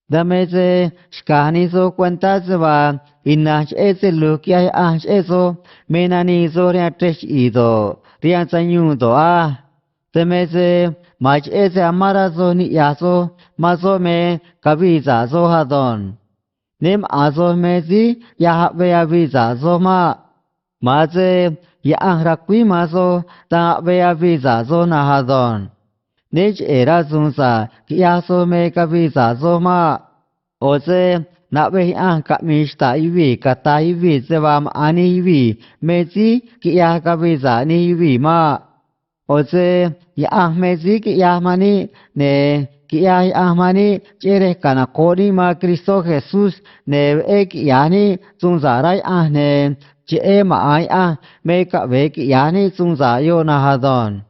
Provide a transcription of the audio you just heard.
Dameze shkanizo cuentazva inach ese lukia ach eso menanizo riatrech ido rianzanyudo temeze mach ese amarazo ni yazo mazo me kaviza zo hadon nim azo mezi yahabe aviza zo maze ya rakwi mazo ta be aviza zo na hadon Nich era zunza kiaso me kaviza zoma oze na be an kamishta iwi kata iwi zevam ani iwi mezi kia kaviza ni iwi oze ya mezi kia mani ne kia mani chere kana koni Cristo Jesús ne ek yani zunza rai ne che ma ai me ka ve kia ni zunza yo na hadon